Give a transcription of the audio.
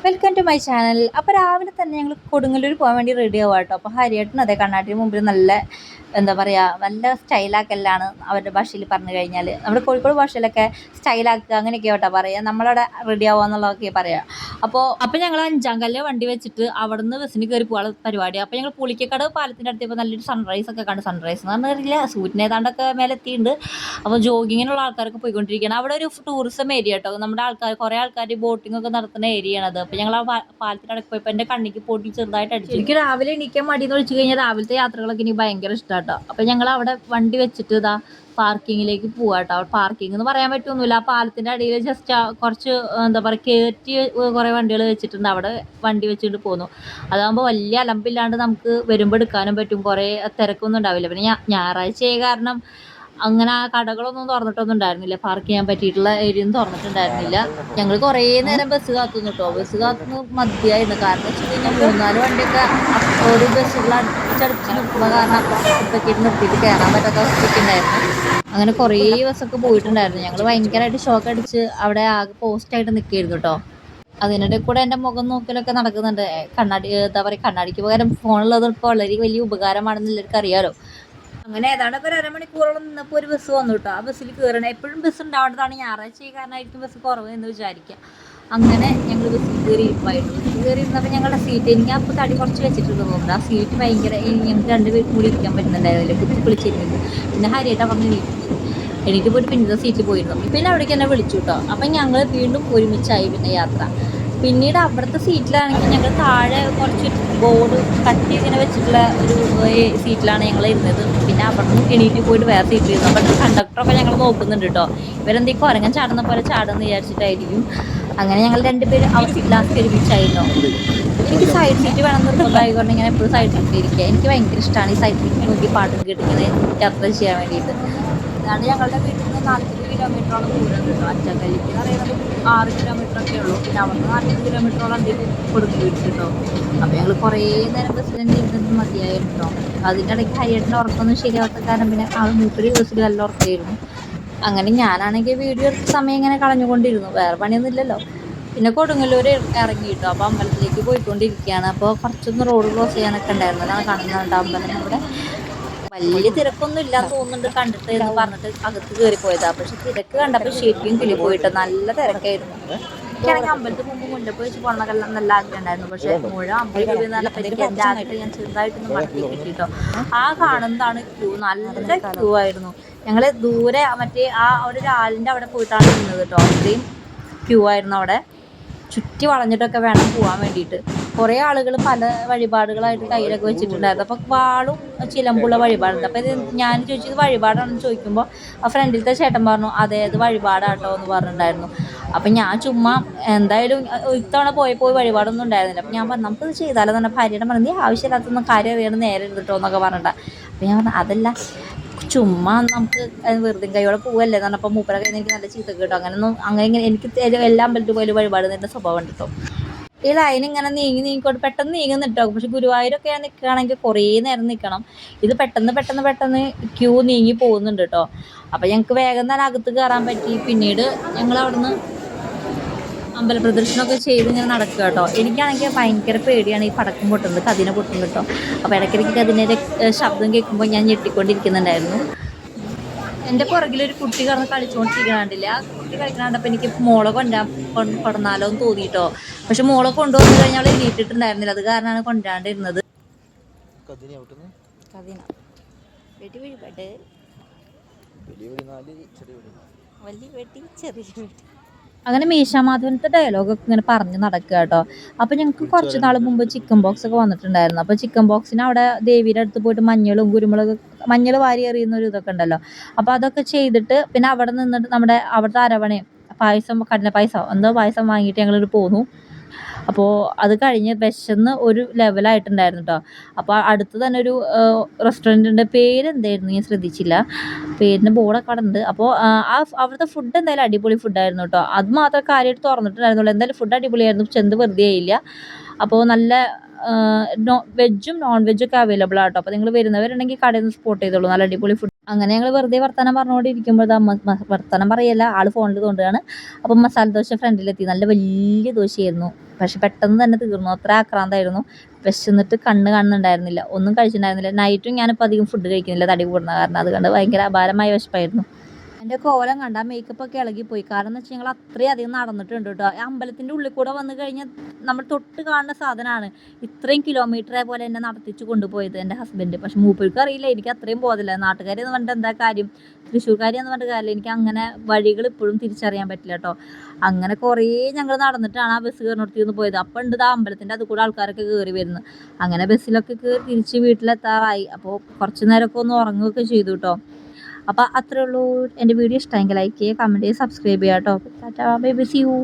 Welcome to my channel. അപ്പോൾ രാവിലെ തന്നെ ഞങ്ങൾ കൊടുങ്ങല്ലൂർ പോകാൻ വേണ്ടി റെഡി ആവുക കേട്ടോ. അപ്പോൾ ഹരിയേട്ടൻ അതെ കണ്ണാടിന് മുമ്പിൽ നല്ല എന്താ പറയുക നല്ല സ്റ്റൈലാക്കലാണ് അവരുടെ ഭാഷയിൽ പറഞ്ഞു കഴിഞ്ഞാൽ. നമ്മുടെ കോഴിക്കോട് ഭാഷയിലൊക്കെ സ്റ്റൈലാക്കുക അങ്ങനെയൊക്കെ കേട്ടോ പറയുക. നമ്മളവിടെ റെഡി ആവുക എന്നുള്ളതൊക്കെ പറയുക. അപ്പോൾ ഞങ്ങൾ 5-ാം കല്ല് വണ്ടി വെച്ചിട്ട് അവിടെ നിന്ന് ബസ്സിന് കയറി പോകാനുള്ള പരിപാടി. അപ്പോൾ ഞങ്ങൾ പുളിക്കക്കട പാലത്തിൻ്റെ അടുത്തപ്പോൾ നല്ലൊരു സൺറൈസ് ഒക്കെ കണ്ട്. സൺറൈസ് എന്ന് പറഞ്ഞില്ല, സൂര്യൻ ഏതാണ്ടൊക്കെ മേലെ എത്തിയിട്ടുണ്ട്. അപ്പോൾ ജോഗിങ്ങിനുള്ള ആൾക്കാരൊക്കെ പോയിക്കൊണ്ടിരിക്കുകയാണ്. അവിടെ ഒരു ടൂറിസം ഏരിയ കേട്ടോ. നമ്മുടെ ആൾക്കാർ കുറേ ആൾക്കാർ ബോട്ടിംഗ് ഒക്കെ നടത്തുന്ന ഏരിയ ആണത്. അപ്പോൾ ഞങ്ങൾ ആ പാലത്തിനടക്ക് പോയപ്പോൾ എൻ്റെ കണ്ണിക്ക് പൊട്ടി ചെറുതായിട്ട് അടിച്ചു. എനിക്ക് രാവിലെ എണീക്കാൻ മടിയെന്ന് വെച്ച് കഴിഞ്ഞാൽ രാവിലത്തെ യാത്രകളൊക്കെ എനിക്ക് ഭയങ്കര ഇഷ്ടമാണ് കേട്ടോ. അപ്പോൾ ഞങ്ങൾ അവിടെ വണ്ടി വെച്ചിട്ട് ഇതാ പാർക്കിങ്ങിലേക്ക് പോവാ കേട്ടോ. പാർക്കിംഗ് എന്ന് പറയാൻ പറ്റൊന്നുമില്ല, ആ പാലത്തിൻ്റെ അടിയിൽ ജസ്റ്റ് കുറച്ച് എന്താ പറയുക കയറ്റി കുറേ വണ്ടികൾ വെച്ചിട്ടുണ്ട്. അവിടെ വണ്ടി വെച്ചിട്ട് പോന്നു. അതാകുമ്പോൾ വലിയ അലമ്പില്ലാണ്ട് നമുക്ക് വരുമ്പോൾ എടുക്കാനും പറ്റും. കുറേ തിരക്കൊന്നും ഉണ്ടാവില്ല. പിന്നെ ഞായറാഴ്ച കാരണം അങ്ങനെ ആ കടകളൊന്നും തുറന്നിട്ടൊന്നും ഉണ്ടായിരുന്നില്ല. പാർക്ക് ചെയ്യാൻ പറ്റിയിട്ടുള്ള ഏരിയ ഒന്നും തുറന്നിട്ടുണ്ടായിരുന്നില്ല. ഞങ്ങൾ കുറേ നേരം ബസ് കാത്തുനിന്നു കേട്ടോ. ബസ് കാത്തുനിന്ന് മതിയായിരുന്നു. കാരണം വെച്ച് കഴിഞ്ഞാൽ 3-4 വണ്ടിയൊക്കെ ഒരു ബസ്സുകൾ അടുപ്പിച്ചടുപ്പിച്ച് നിൽക്കുന്ന കാരണം അപ്പുറത്തേക്ക് നിർത്തിയിട്ട് കയറാൻ പറ്റാത്ത അവസ്ഥയൊക്കെ ഉണ്ടായിരുന്നു. അങ്ങനെ കുറേ ബസ്സൊക്കെ പോയിട്ടുണ്ടായിരുന്നു. ഞങ്ങൾ ഭയങ്കരമായിട്ട് ഷോക്ക് അടിച്ച് അവിടെ ആകെ പോസ്റ്റായിട്ട് നിൽക്കുകയായിരുന്നു കേട്ടോ. അതിനിടെ കൂടെ എൻ്റെ മുഖം നോക്കലൊക്കെ നടക്കുന്നുണ്ട്. കണ്ണാടി എന്താ പറയുക, കണ്ണാടിക്ക് പകരം ഫോണുള്ളത് ഇപ്പോൾ വളരെ വലിയ ഉപകാരമാണെന്ന് എല്ലാവർക്കും അറിയാമല്ലോ. അങ്ങനെ ഏതാണ്ടൊക്കെ ഒരു അരമണിക്കൂറോളം നിന്നപ്പോൾ ഒരു ബസ് വന്നു കേട്ടോ. ആ ബസ്സിൽ കയറണം. എപ്പോഴും ബസ് ഉണ്ടാവേണ്ടതാണ്. ഞായറാഴ്ച കാരണമായിരിക്കും ബസ് കുറവ് എന്ന് വിചാരിക്കുക. അങ്ങനെ ഞങ്ങൾ ബസ്സിൽ കയറി ഇരിപ്പായിരുന്നു. ബസ്സിൽ കയറി ഇരുന്നപ്പോൾ ഞങ്ങളുടെ സീറ്റ്, എനിക്ക് അപ്പോൾ തടി കുറച്ച് വെച്ചിട്ടുണ്ട് തോന്നുന്നു. ആ സീറ്റ് ഭയങ്കര ഞങ്ങൾക്ക് 2 പേരും കൂടി ഇരിക്കാൻ പറ്റുന്നുണ്ടായിരുന്നില്ല. കുത്തി വിളിച്ചിരുന്നു. പിന്നെ ഹരിയേട്ട പറഞ്ഞ് എണീറ്റ് പോയിട്ട് പിന്നത്തെ സീറ്റിൽ പോയിരുന്നു. പിന്നെ അവിടേക്ക് എന്നെ വിളിച്ചു കേട്ടോ. അപ്പം ഞങ്ങൾ വീണ്ടും ഒരുമിച്ചായി പിന്നെ യാത്ര. പിന്നീട് അവിടുത്തെ സീറ്റിലാണെങ്കിൽ ഞങ്ങൾ താഴെ കുറച്ച് ബോർഡ് കട്ടി ഇങ്ങനെ വെച്ചിട്ടുള്ള ഒരു സീറ്റിലാണ് ഞങ്ങൾ ഇരുന്നത്. പിന്നെ അവിടെ നിന്ന് എണീറ്റ് പോയിട്ട് വേറെ സീറ്റിൽ ഇരുന്നു. അപ്പം കണ്ടക്ടറൊക്കെ ഞങ്ങൾ നോക്കുന്നുണ്ട് കേട്ടോ. ഇവരെന്തെങ്കിലും കുരങ്ങൻ ചാടുന്ന പോലെ ചാടുമെന്ന് വിചാരിച്ചിട്ടായിരിക്കും. അങ്ങനെ ഞങ്ങൾ 2 പേരും ലാസ്റ്റ് ഒരുമിച്ചായിരുന്നു. എനിക്ക് സൈഡ് സീറ്റ് വേണം നിർബന്ധമായിക്കൊണ്ട് ഞാൻ എപ്പോഴും സൈഡ് സീറ്റിൽ ഇരിക്കുക. എനിക്ക് ഭയങ്കര ഇഷ്ടമാണ് ഈ സൈഡ് സീറ്റിൽ നോക്കി പാട്ടും കേട്ടിങ്ങനെ യാത്ര ചെയ്യാൻ വേണ്ടിയിട്ട്. അതാണ് ഞങ്ങളുടെ വീട്ടിൽ നിന്ന് 40 കിലോമീറ്ററോളം ദൂരം കിട്ടും. അഞ്ചാങ്കല്ലിക്ക് എന്ന് പറയുന്നത് 6 കിലോമീറ്ററൊക്കെ ഉള്ളൂ. പിന്നെ അവിടെ നിന്ന് 40 കിലോമീറ്ററോളം എന്തെങ്കിലും കൊടുക്കും കിട്ടോ. അപ്പോൾ ഞങ്ങൾ കുറേ നേരം ബസ്സിൽ ഇരുന്നത് മതിയായിരുന്നു കേട്ടോ. അതിൻ്റെ ഇടയ്ക്ക് ഹരിയേട്ടൻ്റെ ഉറക്കമൊന്നും ശരിയാവാത്ത കാരണം പിന്നെ ആൾ മൂപ്പര് ബസ്സിൽ നല്ല ഉറക്കമായിരുന്നു. അങ്ങനെ ഞാനാണെങ്കിൽ വീഡിയോ എടുത്ത സമയം ഇങ്ങനെ കളഞ്ഞുകൊണ്ടിരുന്നു. വേറെ പണിയൊന്നും ഇല്ലല്ലോ. പിന്നെ കൊടുങ്ങല്ലൂർ ഇറങ്ങി കിട്ടും. അപ്പോൾ അമ്പലത്തിലേക്ക് പോയിക്കൊണ്ടിരിക്കുകയാണ്. അപ്പോൾ കുറച്ചൊന്ന് റോഡ് ക്രോസ് ചെയ്യാനൊക്കെ ഉണ്ടായിരുന്നു. അതാണ് കാണുന്നുണ്ട് അമ്പലം. ഇവിടെ വലിയ തിരക്കൊന്നും ഇല്ലാന്ന് തോന്നുന്നുണ്ട് കണ്ടിട്ട് എന്ന് പറഞ്ഞിട്ട് അകത്ത് കയറിപ്പോയതാ. പക്ഷെ തിരക്ക് കണ്ടപ്പോൾ ശരിക്കും കിളി പോയിട്ട് നല്ല തിരക്കായിരുന്നു. എനിക്കാണെങ്കിൽ അമ്പലത്തിൽ മുമ്പ് മുല്ലപ്പ് വെച്ച് പോകണമെന്നെല്ലാം നല്ല ആഗ്രഹം ഉണ്ടായിരുന്നു. പക്ഷെ മുഴുവൻ അമ്പലത്തിൽ പറഞ്ഞപ്പോൾ എനിക്ക് എൻ്റെ ആഗ്രഹം ഞാൻ ചെറുതായിട്ടൊന്ന് മടക്കി കിട്ടിയിട്ടോ. ആ കാണുന്നതാണ് ക്യൂ. നല്ല ക്യൂ ആയിരുന്നു. ഞങ്ങൾ ദൂരെ മറ്റേ ആ ഒരു ആലിൻ്റെ അവിടെ പോയിട്ടാണ് നിന്നത് കേട്ടോ. അത്രയും ക്യൂ ആയിരുന്നു അവിടെ. ചുറ്റി വളഞ്ഞിട്ടൊക്കെ വേണം പോകാൻ വേണ്ടിയിട്ട്. കുറേ ആളുകൾ പല വഴിപാടുകളായിട്ട് കയ്യിലൊക്കെ വെച്ചിട്ടുണ്ടായിരുന്നു. അപ്പോൾ വാളും ചിലമ്പുള്ള വഴിപാടുണ്ട്. അപ്പോൾ ഇത് ഞാൻ ചോദിച്ചത് വഴിപാടാണെന്ന് ചോദിക്കുമ്പോൾ ആ ഫ്രണ്ടിലത്തെ ചേട്ടൻ പറഞ്ഞു അതെ അത് വഴിപാടാട്ടോ എന്ന് പറഞ്ഞിട്ടുണ്ടായിരുന്നു. അപ്പം ഞാൻ ചുമ്മാ എന്തായാലും ഇത്തവണ പോയി വഴിപാടൊന്നും ഉണ്ടായിരുന്നില്ല. അപ്പം ഞാൻ പറഞ്ഞു നമുക്കത് ചെയ്താലോ എന്ന് പറഞ്ഞാൽ ഭാര്യയുടെ പറഞ്ഞു നീ ആവശ്യമില്ലാത്തൊന്നും കാര്യം അറിയണം നേരെ എടുത്തിട്ടോ എന്നൊക്കെ പറഞ്ഞിട്ടാണ്. അപ്പം ഞാൻ പറഞ്ഞു അതല്ല ചുമ്മാ നമുക്ക് വെറുതെ കൈയോടെ പോവല്ലേ എന്ന് പറഞ്ഞപ്പോൾ മൂപ്പരെ കയ്യിൽ എനിക്ക് നല്ല ചീത്ത കേട്ടോ. അങ്ങനെ എനിക്ക് എല്ലാ അമ്പലത്തിൽ പോയാലും വഴിപാട് നേരിട്ട സ്വഭാവം ഉണ്ട് കേട്ടോ. ഈ ലൈൻ ഇങ്ങനെ നീങ്ങിക്കോട്ട് പെട്ടെന്ന് നീങ്ങുന്നു കേട്ടോ. പക്ഷെ ഗുരുവായൂരൊക്കെ നിൽക്കുകയാണെങ്കിൽ കുറേ നേരം നിൽക്കണം. ഇത് പെട്ടെന്ന് ക്യൂ നീങ്ങി പോകുന്നുണ്ട് കേട്ടോ. അപ്പം ഞങ്ങൾക്ക് വേഗം തന്നെ അകത്ത് കയറാൻ പറ്റി. പിന്നീട് ഞങ്ങൾ അവിടുന്ന് അമ്പലപ്രദർശനമൊക്കെ ചെയ്ത് ഇങ്ങനെ നടക്കുക കേട്ടോ. എനിക്കാണെങ്കിൽ ഭയങ്കര പേടിയാണ് ഈ പടക്കം പൊട്ടുന്നത്, കതിനെ പൊട്ടുന്നത് കേട്ടോ. അപ്പോൾ ഇടയ്ക്കിടയ്ക്ക് അതിൻ്റെ ശബ്ദം കേൾക്കുമ്പോൾ ഞാൻ ഞെട്ടിക്കൊണ്ടിരിക്കുന്നുണ്ടായിരുന്നു. എൻ്റെ പുറകിലൊരു കുട്ടി കിടന്ന് കളിച്ചുകൊണ്ടിരിക്കണണ്ടില്ല. ആ കുട്ടി കളിക്കണണ്ടപ്പോൾ എനിക്ക് മോളെ കൊണ്ടുവന്നാലോ എന്ന് തോന്നിയിട്ടോ. പക്ഷെ മോളെ കൊണ്ടുവന്നു കഴിഞ്ഞാൽ അവൾ എണീറ്റിട്ടുണ്ടായിരുന്നില്ല. അത് കാരണമാണ് കൊണ്ടുവരാണ്ടിരുന്നത്. അങ്ങനെ മീശാമാധവനത്തെ ഡയലോഗൊക്കെ ഇങ്ങനെ പറഞ്ഞ് നടക്കുക കേട്ടോ. അപ്പോൾ ഞങ്ങൾക്ക് കുറച്ച് നാൾ മുമ്പ് ചിക്കൻ ബോക്സ് ഒക്കെ വന്നിട്ടുണ്ടായിരുന്നു. അപ്പോൾ ചിക്കൻ ബോക്സിന് അവിടെ ദേവിയുടെ അടുത്ത് പോയിട്ട് മഞ്ഞൾ വാരി എറിയുന്നൊരു ഇതൊക്കെ ഉണ്ടല്ലോ. അപ്പോൾ അതൊക്കെ ചെയ്തിട്ട് പിന്നെ അവിടെ നിന്നിട്ട് നമ്മുടെ അവിടുത്തെ അരവണയും കടല പായസം വാങ്ങിയിട്ട് ഞങ്ങളൊരു പോന്നു. അപ്പോൾ അത് കഴിഞ്ഞ് വിശന്ന് ഒരു ലെവലായിട്ടുണ്ടായിരുന്നു കേട്ടോ. അപ്പോൾ അടുത്ത് തന്നെ ഒരു റെസ്റ്റോറൻറ്റിൻ്റെ പേരെന്തായിരുന്നു ഞാൻ ശ്രദ്ധിച്ചില്ല. പേരിൻ്റെ ബോർഡൊക്കെ അവിടെ ഉണ്ട്. അപ്പോൾ അവിടുത്തെ ഫുഡ് എന്തായാലും അടിപൊളി ഫുഡായിരുന്നു കേട്ടോ. അത് മാത്രമേ കാര്യമായിട്ട് തുറന്നിട്ടുണ്ടായിരുന്നുള്ളൂ. എന്തായാലും ഫുഡ് അടിപൊളിയായിരുന്നു. ചെന്ത് വെറുതെ ആയില്ല. അപ്പോൾ നല്ല വെജും നോൺ വെജും ഒക്കെ അവൈലബിൾ ആട്ടോ. അപ്പോൾ നിങ്ങൾ വരുന്നവരുണ്ടെങ്കിൽ കടയിൽ നിന്ന് സ്പോട്ട് ചെയ്തോളൂ. നല്ല അടിപൊളി ഫുഡ്. അങ്ങനെ ഞങ്ങൾ വെറുതെ വർത്തമാനം പറഞ്ഞുകൊണ്ടിരിക്കുമ്പോൾ വർത്തമാനം പറയല്ല, ആൾ ഫോണിൽ തോണ്ടുകയാണ്. അപ്പം മസാല ദോശ ഫ്രണ്ടിലെത്തി. നല്ല വലിയ ദോശയായിരുന്നു. പക്ഷെ പെട്ടെന്ന് തന്നെ തീർന്നു. അത്ര ആക്രാന്തമായിരുന്നു. വിശന്നിട്ട് കണ്ണ് കാണുന്നുണ്ടായിരുന്നില്ല, ഒന്നും കഴിച്ചിട്ടുണ്ടായിരുന്നില്ല. നൈറ്റും ഞാനിപ്പോൾ അധികം ഫുഡ് കഴിക്കുന്നില്ല തടി കൂടുന്ന കാരണം. അതുകൊണ്ട് ഭയങ്കര അപാരമായ വിശപ്പായിരുന്നു. എൻ്റെ കോലം കണ്ട മേക്കപ്പൊക്കെ ഇളകിപ്പോയി. കാരണം എന്ന് വെച്ചാൽ ഞങ്ങൾ അത്രയും അധികം നടന്നിട്ടുണ്ട് കേട്ടോ. ആ അമ്പലത്തിൻ്റെ ഉള്ളിൽ കൂടെ വന്നു കഴിഞ്ഞാൽ നമ്മൾ തൊട്ട് കാണുന്ന സാധനമാണ്. ഇത്രയും കിലോമീറ്ററെ പോലെ എന്നെ നടത്തിച്ച് കൊണ്ടുപോയത് എൻ്റെ ഹസ്ബൻഡ്. പക്ഷെ മൂപ്പർക്ക് അറിയില്ല എനിക്ക് അത്രയും ബോധമില്ല. നാട്ടുകാരി എന്ന് പറഞ്ഞിട്ട് എന്താ കാര്യം, തൃശ്ശൂർക്കാരി എന്ന് പറഞ്ഞിട്ട് കാര്യമില്ല. എനിക്ക് അങ്ങനെ വഴികൾ ഇപ്പോഴും തിരിച്ചറിയാൻ പറ്റില്ല കേട്ടോ. അങ്ങനെ കുറേ ഞങ്ങൾ നടന്നിട്ടാണ് ആ ബസ് കയറിനോടത്ത് പോയത്. അപ്പം ഉണ്ട് ആ അമ്പലത്തിൻ്റെ അത് കൂടെ ആൾക്കാരൊക്കെ കയറി വരുന്നത്. അങ്ങനെ ബസ്സിലൊക്കെ കയറി തിരിച്ച് വീട്ടിലെത്താറായി. അപ്പോൾ കുറച്ച് നേരമൊക്കെ ഒന്ന് ഉറങ്ങുകയൊക്കെ ചെയ്തു കേട്ടോ. അപ്പോൾ അത്രേ ഉള്ളൂ. എൻ്റെ വീഡിയോ ഇഷ്ടമെങ്കിൽ ലൈക്ക് ചെയ്യുക, കമൻറ്റ് ചെയ്യുക, സബ്സ്ക്രൈബ് ചെയ്യുക കേട്ടോ. Tata bye bye, see U.